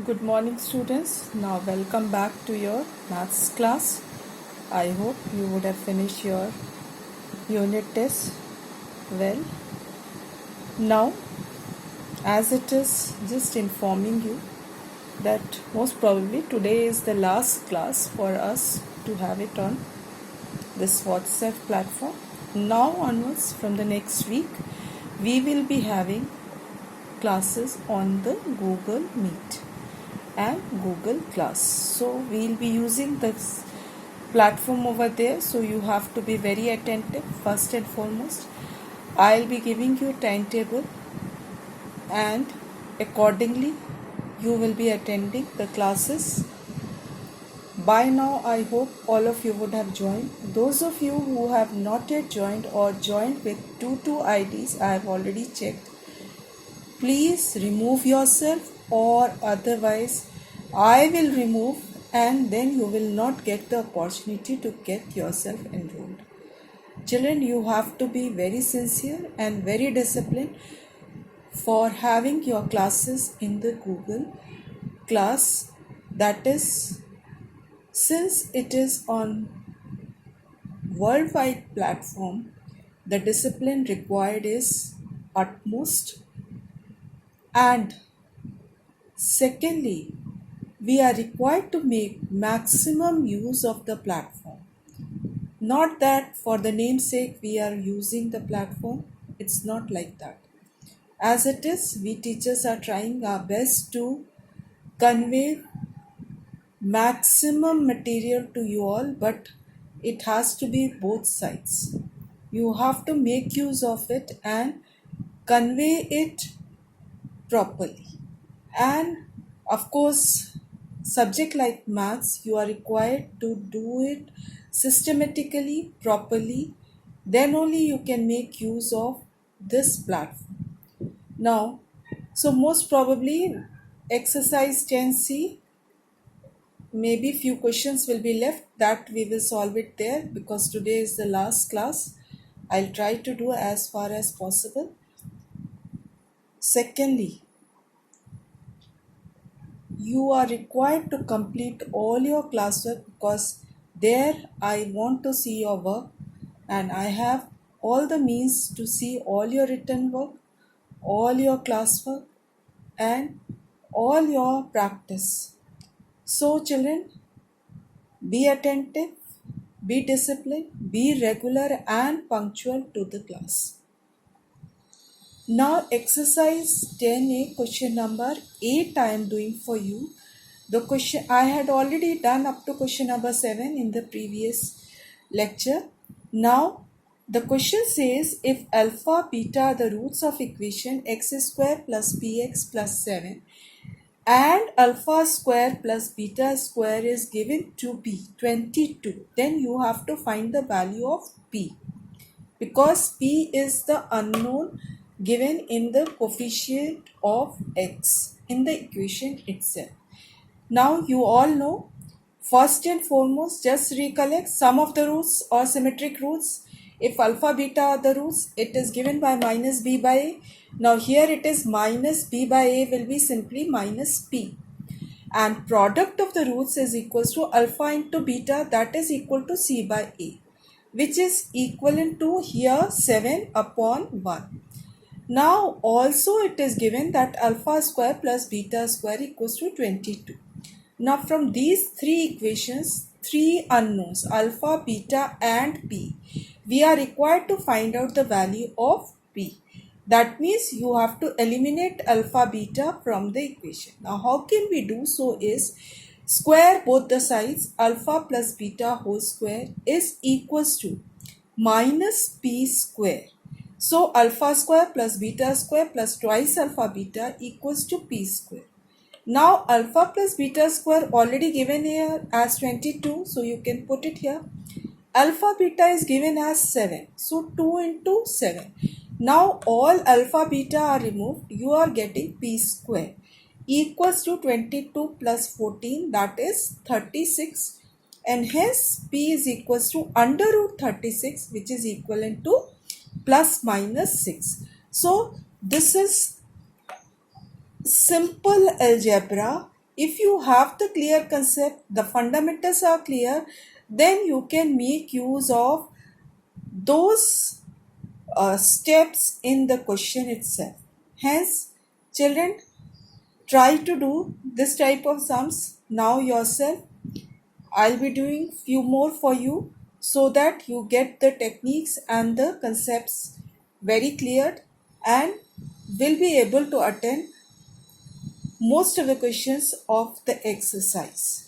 Good morning, students. Now, welcome back to your maths class. I hope you would have finished your unit test well. Now, as it is just informing you that most probably today is the last class for us to have it on this WhatsApp platform. Now onwards, from the next week, we will be having classes on the Google Meet and Google Class. So we'll be using this platform over there, so you have to be very attentive. First and foremost, I'll be giving you a timetable, and accordingly you will be attending the classes. By now I hope all of you would have joined. Those of you who have not yet joined or joined with two IDs, I have already checked. Please remove yourself, or otherwise I will remove, and then you will not get the opportunity to get yourself enrolled. Children, you have to be very sincere and very disciplined for having your classes in the Google Class. That is, since it is on worldwide platform, the discipline required is utmost. And secondly, we are required to make maximum use of the platform. Not that for the namesake we are using the platform. It's not like that. As it is, we teachers are trying our best to convey maximum material to you all, but it has to be both sides. You have to make use of it and convey it properly. And of course, subject like maths, you are required to do it systematically, properly. Then only you can make use of this platform. Now, so most probably exercise 10C, maybe few questions will be left, that we will solve it there, because today is the last class. I'll try to do as far as possible. Secondly, you are required to complete all your classwork, because there I want to see your work, and I have all the means to see all your written work, all your classwork, and all your practice. So children, be attentive, be disciplined, be regular and punctual to the class. Now exercise 10A, question number 8 I am doing for you. The question I had already done up to question number 7 in the previous lecture. Now the question says, if alpha, beta are the roots of equation x square plus bx plus 7 and alpha square plus beta square is given to be 22, then you have to find the value of p, because p is the unknown given in the coefficient of x in the equation itself. Now you all know, first and foremost, just recollect sum of the roots or symmetric roots. If alpha beta are the roots, it is given by minus b by a. Now here it is minus b by a will be simply minus p. And product of the roots is equals to alpha into beta, that is equal to c by a, which is equivalent to here 7 upon 1. Now also it is given that alpha square plus beta square equals to 22. Now from these three equations, three unknowns, alpha, beta and p, we are required to find out the value of p. That means you have to eliminate alpha, beta from the equation. Now how can we do so is, square both the sides, alpha plus beta whole square is equals to minus p square. So alpha square plus beta square plus twice alpha beta equals to p square. Now alpha plus beta square already given here as 22, so you can put it here. Alpha beta is given as 7, so 2 into 7. Now all alpha beta are removed, you are getting p square equals to 22 plus 14, that is 36, and hence p is equals to under root 36, which is equivalent to plus minus 6. So this is simple algebra if you have the clear concept, the fundamentals are clear, then you can make use of those steps in the question itself. Hence, children, try to do this type of sums now yourself. I'll be doing few more for you so that you get the techniques and the concepts very clear and will be able to attend most of the questions of the exercise.